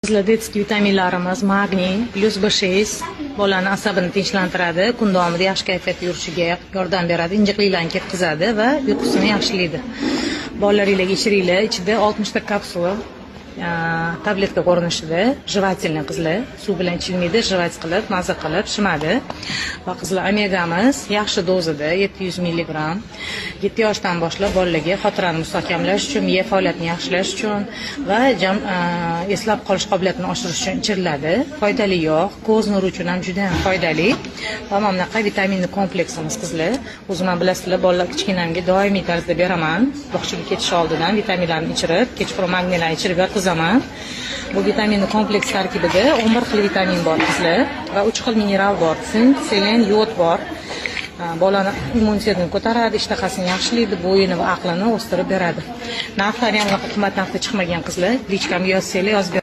Detskiy vitaminlarimiz magniy, plus B6 bolani asabini tinchlantiradi, kun davomida yaxshi kayfiyatda yurishiga yordam beradi, injiqliklarni ketkazadi va uyqusini yaxshilaydi. Bolalaringizga ichiringlar, ichida 60 ta kapsula tabletka ko'rinishida, jevatelniy qizlar, suv bilan ichilmaydi, jevat qilib, maza qilib, shimadi. Va qizlar omegamiz yaxshi dozada 700 mg. 7 yoshdan boshlab bolalarga xotirani mustahkamlash uchun, miya faoliyatini yaxshilash uchun va eslab qolish qobiliyatini oshirish uchun ichiriladi. Foydali yog', ko'z nuri uchun ham juda ham foydali. Va mana bunaqa vitaminli kompleksimiz qizlar. O'zim ham bilasizlar, bolalar kichkinamga doimiy tarzda beraman. Bog'chaga ketish oldidan vitaminlarni ichirib, kechqurun magniylarni ichirib yotqizaman. Bu vitaminli kompleks tarkibida 11 xil vitamin bor qizlar va 3 xil mineral bor. Sink, selen, yod bor. Bolani immunitetini ko'taradi, ishtahasini yaxshilaydi, bo'yini va aqlini o'stirib beradi. Narxlari ham qimmat narxda chiqmagan qizlar. Lichkamga yozsanglar yozib